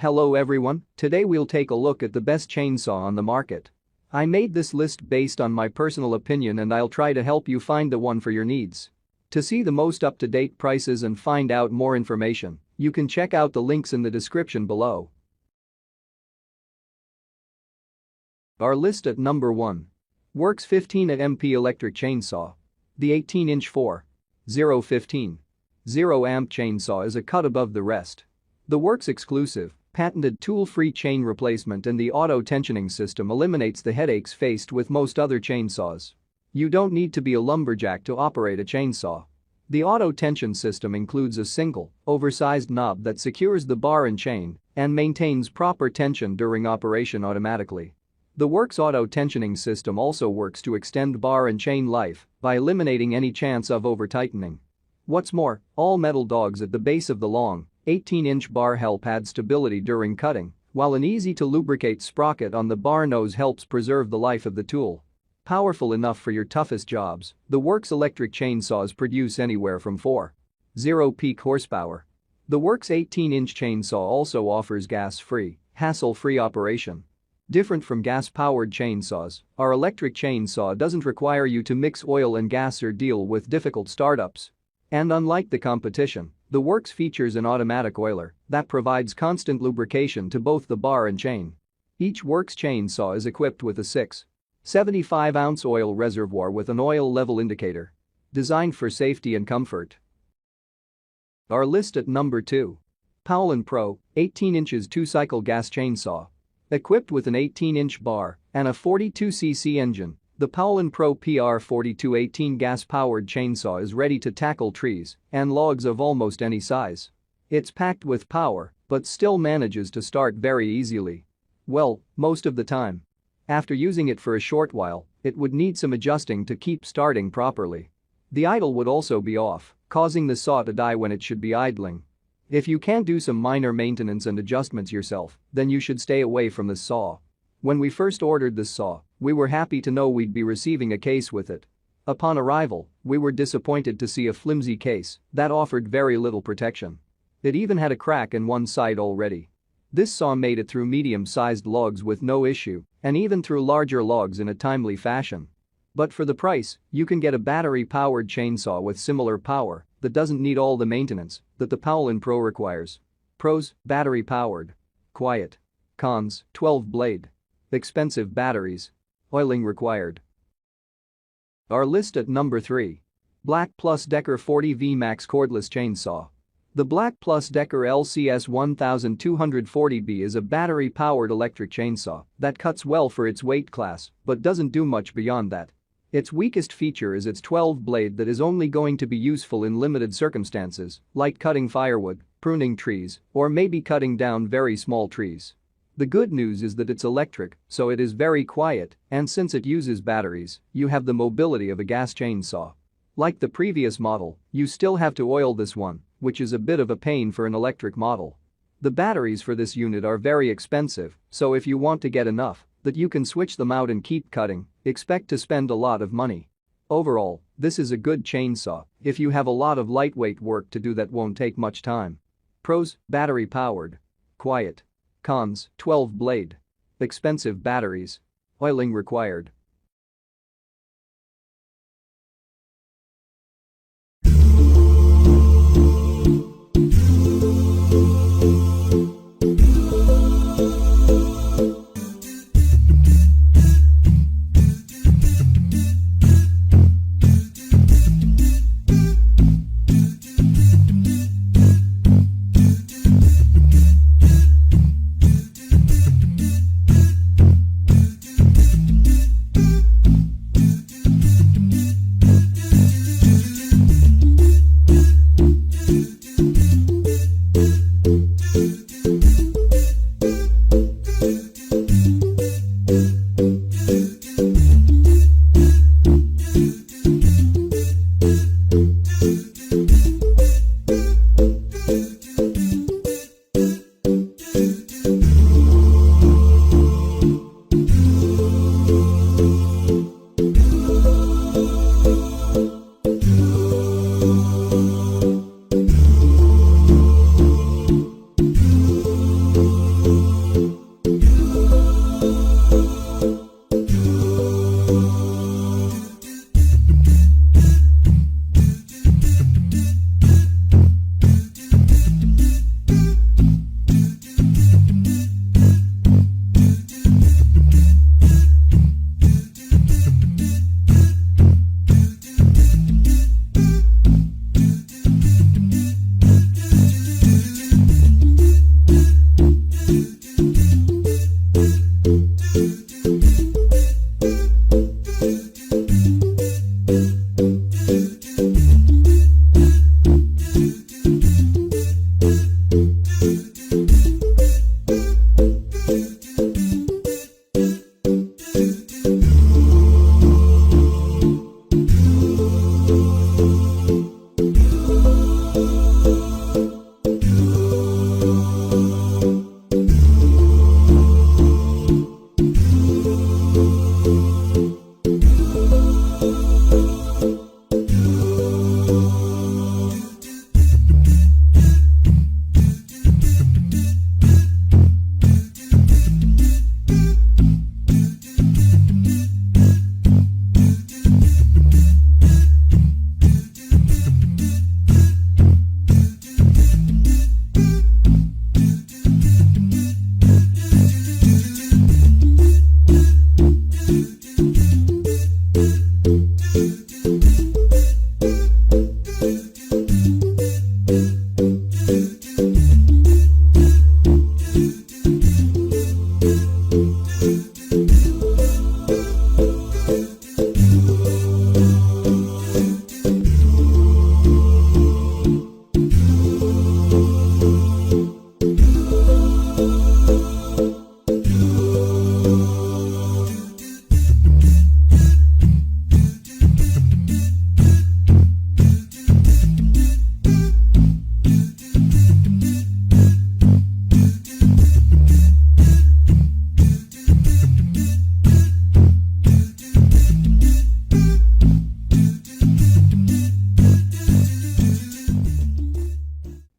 Hello everyone, today we'll take a look at the best chainsaw on the market. I made this list based on my personal opinion and I'll try to help you find the one for your needs. To see the most up-to-date prices and find out more information, you can check out the links in the description below. Our list at number 1. Worx 15 MP electric chainsaw. The 18-inch 4.015 0-amp chainsaw is a cut above the rest. The Worx exclusive, patented tool-free chain replacement and the auto-tensioning system eliminates the headaches faced with most other chainsaws. You don't need to be a lumberjack to operate a chainsaw. The auto-tension system includes a single, oversized knob that secures the bar and chain and maintains proper tension during operation automatically. The Worx auto-tensioning system also works to extend bar and chain life by eliminating any chance of over-tightening. What's more, all metal dogs at the base of the long, 18-inch bar help add stability during cutting, while an easy-to-lubricate sprocket on the bar nose helps preserve the life of the tool. Powerful enough for your toughest jobs, the Worx electric chainsaws produce anywhere from 4.0 peak horsepower. The Worx 18-inch chainsaw also offers gas-free, hassle-free operation. Different from gas-powered chainsaws, our electric chainsaw doesn't require you to mix oil and gas or deal with difficult startups. And unlike the competition, the Worx features an automatic oiler that provides constant lubrication to both the bar and chain. Each Worx chainsaw is equipped with a 6.75-ounce oil reservoir with an oil level indicator. Designed for safety and comfort. Our list at number 2. Poulan Pro, 18 inches 2-cycle gas chainsaw. Equipped with an 18-inch bar and a 42cc engine, the Poulan Pro PR4218 gas-powered chainsaw is ready to tackle trees and logs of almost any size. It's packed with power, but still manages to start very easily. Well, most of the time. After using it for a short while, it would need some adjusting to keep starting properly. The idle would also be off, causing the saw to die when it should be idling. If you can't do some minor maintenance and adjustments yourself, then you should stay away from this saw. When we first ordered this saw, we were happy to know we'd be receiving a case with it. Upon arrival, we were disappointed to see a flimsy case that offered very little protection. It even had a crack in one side already. This saw made it through medium-sized logs with no issue and even through larger logs in a timely fashion. But for the price, you can get a battery-powered chainsaw with similar power that doesn't need all the maintenance that the Poulan Pro requires. Pros: battery-powered. Quiet. Cons: 12-blade. Expensive batteries. Oiling required. Our list at number 3. BLACK+DECKER 40V Max Cordless Chainsaw. The BLACK+DECKER LCS 1240B is a battery-powered electric chainsaw that cuts well for its weight class but doesn't do much beyond that. Its weakest feature is its 12-blade that is only going to be useful in limited circumstances, like cutting firewood, pruning trees, or maybe cutting down very small trees. The good news is that it's electric, so it is very quiet, and since it uses batteries, you have the mobility of a gas chainsaw. Like the previous model, you still have to oil this one, which is a bit of a pain for an electric model. The batteries for this unit are very expensive, so if you want to get enough that you can switch them out and keep cutting, expect to spend a lot of money. Overall, this is a good chainsaw if you have a lot of lightweight work to do that won't take much time. Pros: battery-powered. Quiet. Cons: 12-blade. Expensive batteries. Oiling required.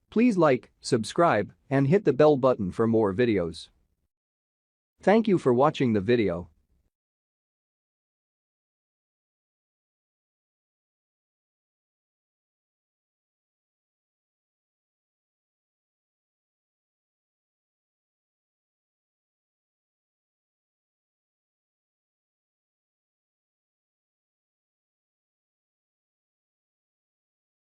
Please like, subscribe, and hit the bell button for more videos. Thank you for watching the video.